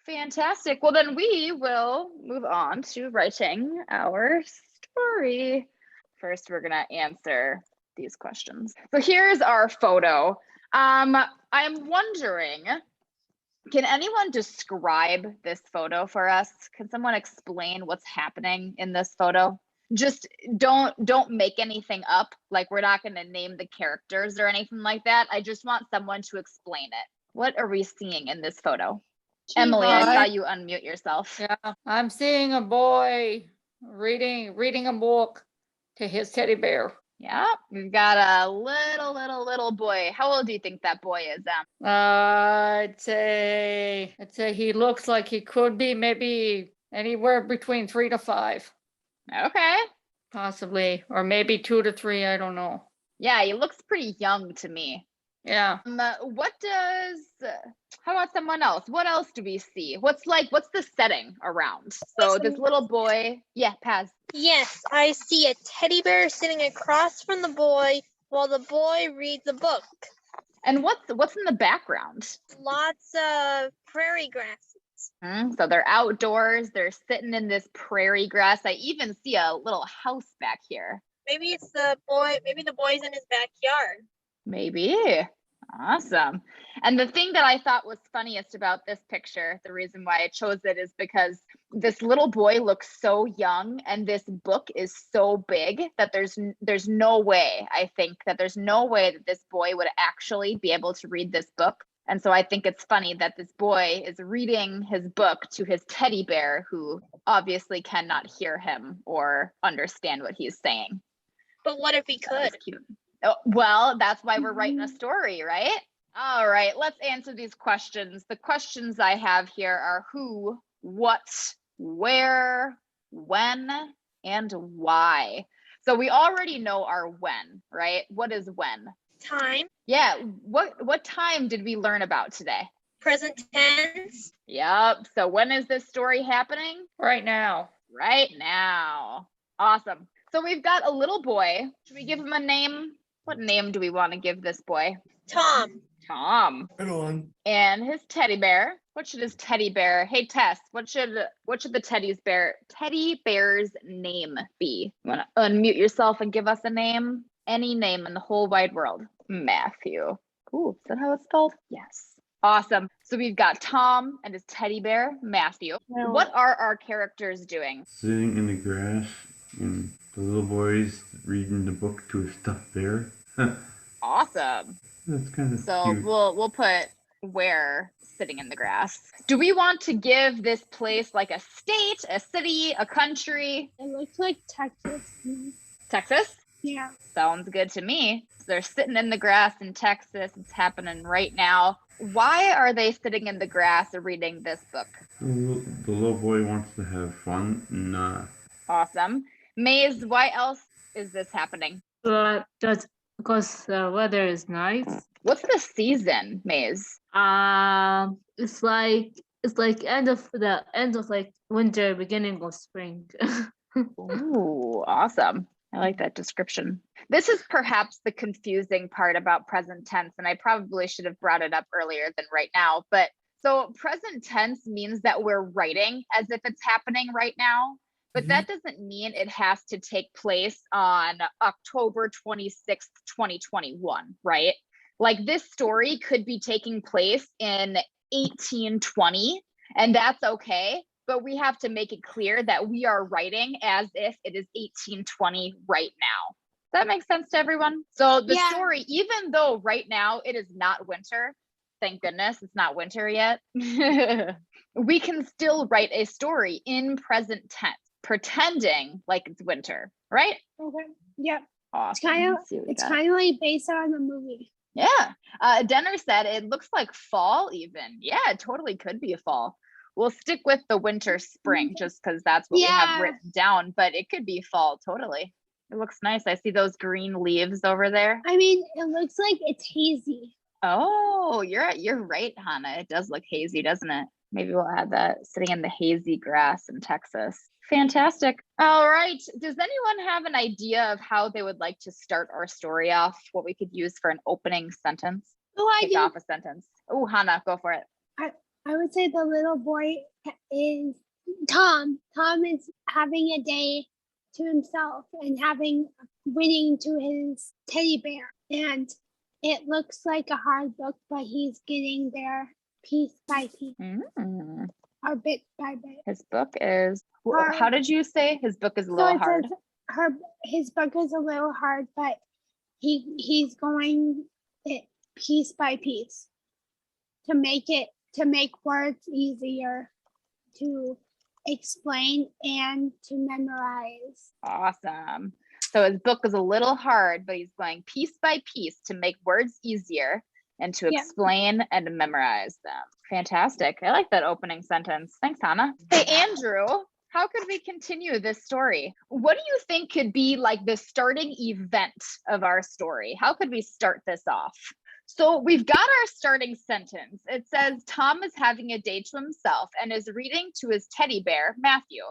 Fantastic. Well, then we will move on to writing our story. First, we're gonna answer these questions. So here's our photo. I'm wondering, can anyone describe this photo for us? Can someone explain what's happening in this photo? Just don't make anything up. Like, we're not going to name the characters or anything like that. I just want someone to explain it. What are we seeing in this photo? Emily, I saw you unmute yourself. Yeah, I'm seeing a boy reading a book to his teddy bear. Yeah, we've got a little boy. How old do you think that boy is, Em? I'd say he looks like he could be maybe anywhere between 3 to 5. Okay. Possibly, or maybe 2 to 3, I don't know. Yeah, he looks pretty young to me. Yeah. How about someone else? What else do we see? What's the setting around? So this little boy, yeah, Paz. Yes, I see a teddy bear sitting across from the boy while the boy reads a book. And what's in the background? Lots of prairie grasses. So they're outdoors, they're sitting in this prairie grass. I even see a little house back here. Maybe it's the boy, maybe the boy's in his backyard. Maybe. Awesome. And the thing that I thought was funniest about this picture, the reason why I chose it, is because this little boy looks so young and this book is so big that there's no way, I think that there's no way that this boy would actually be able to read this book. And so I think it's funny that this boy is reading his book to his teddy bear, who obviously cannot hear him or understand what he's saying. But what if he could? Cute. Oh, well, that's why we're writing a story, right? All right, let's answer these questions. The questions I have here are who, what, where, when, and why. So we already know our when, right? What is when? Time. Yeah, what time did we learn about today? Present tense. Yep, so when is this story happening? Right now. Right now. Awesome. So we've got a little boy. Should we give him a name? What name do we want to give this boy? Tom. Tom. Right on. And his teddy bear. What should his teddy bear? Hey Tess, what should the teddy bear's name be? You want to unmute yourself and give us a name? Any name in the whole wide world. Matthew. Ooh, is that how it's spelled? Yes. Awesome. So we've got Tom and his teddy bear, Matthew. Well, what are our characters doing? Sitting in the grass, and the little boy's reading the book to a stuffed bear. Awesome. That's kind of So cute. we'll put where sitting in the grass. Do we want to give this place like a state, a city, a country? It looks like Texas. Texas? Yeah. Sounds good to me. So they're sitting in the grass in Texas. It's happening right now. Why are they sitting in the grass reading this book? The little boy wants to have fun. And, Awesome. Maze, why else is this happening? Just because the weather is nice. What's the season, Maze? It's like end of like winter, beginning of spring. Ooh, awesome. I like that description. This is perhaps the confusing part about present tense, and I probably should have brought it up earlier than right now. But so present tense means that we're writing as if it's happening right now, but that doesn't mean it has to take place on October 26th, 2021, right? Like this story could be taking place in 1820, and that's okay. But we have to make it clear that we are writing as if it is 1820 right now. Does that make sense to everyone? So the story, even though right now it is not winter, thank goodness it's not winter yet, we can still write a story in present tense, pretending like it's winter, right? Okay. Yep. Awesome. It's kind of like based on the movie. Yeah. Denner said it looks like fall even. Yeah, it totally could be a fall. We'll stick with the winter spring just because that's what we have written down, but it could be fall totally. It looks nice. I see those green leaves over there. I mean, it looks like it's hazy. Oh, you're right, Hannah. It does look hazy, doesn't it? Maybe we'll add that, sitting in the hazy grass in Texas. Fantastic. All right. Does anyone have an idea of how they would like to start our story off? What we could use for an opening sentence? Oh, I Kick do. off a sentence. Oh, Hannah, go for it. I would say the little boy is Tom. Tom is having a day to himself and winning to his teddy bear. And it looks like a hard book, but he's getting there piece by piece Mm. or bit by bit. His book is, Hard. how did you say his book is a So little it hard? says his book is a little hard, but he's going it piece by piece to make words easier to explain and to memorize. Awesome. So his book is a little hard, but he's going piece by piece to make words easier and to Yeah. explain and to memorize them. Fantastic. I like that opening sentence. Thanks, Hannah. Hey, Andrew, how could we continue this story? What do you think could be like the starting event of our story? How could we start this off? So we've got our starting sentence. It says Tom is having a day to himself and is reading to his teddy bear, Matthew.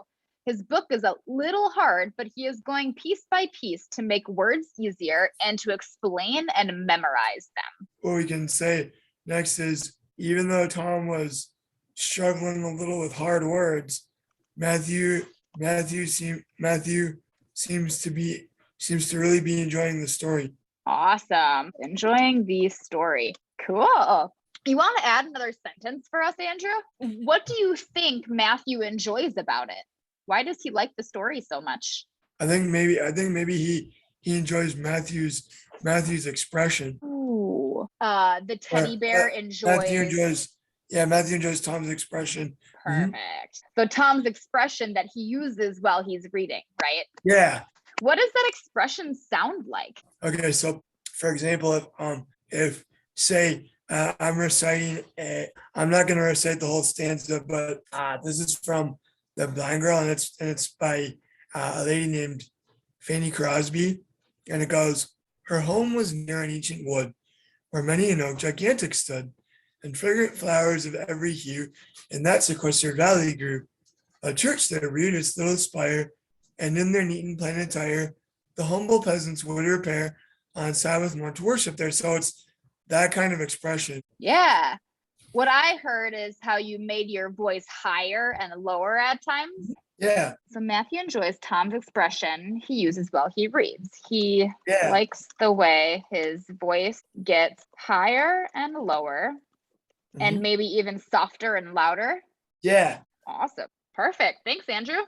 His book is a little hard, but he is going piece by piece to make words easier and to explain and memorize them. What we can say next is, even though Tom was struggling a little with hard words, Matthew seems to really be enjoying the story. Awesome. Enjoying the story. Cool. You want to add another sentence for us, Andrew? What do you think Matthew enjoys about it? Why does he like the story so much? I think maybe he enjoys Matthew's expression. Ooh. The teddy bear enjoys. Matthew enjoys Tom's expression. Perfect. So Tom's expression that he uses while he's reading, right? Yeah. What does that expression sound like? Okay, so for example, if say I'm reciting I'm not going to recite the whole stanza, but this is from The Blind Girl, and it's by a lady named Fanny Crosby, and it goes, her home was near an ancient wood, where many an oak gigantic stood, and fragrant flowers of every hue in that sequestered valley grew. A church there reared its little spire, and in their neat and plain attire, the humble peasants would repair on Sabbath morn to worship there. So it's that kind of expression. Yeah. What I heard is how you made your voice higher and lower at times. Yeah, So Matthew enjoys Tom's expression he uses while he reads. He yeah. likes the way his voice gets higher and lower and Mhm. maybe even softer and louder. Yeah. Awesome. Perfect. Thanks, Andrew.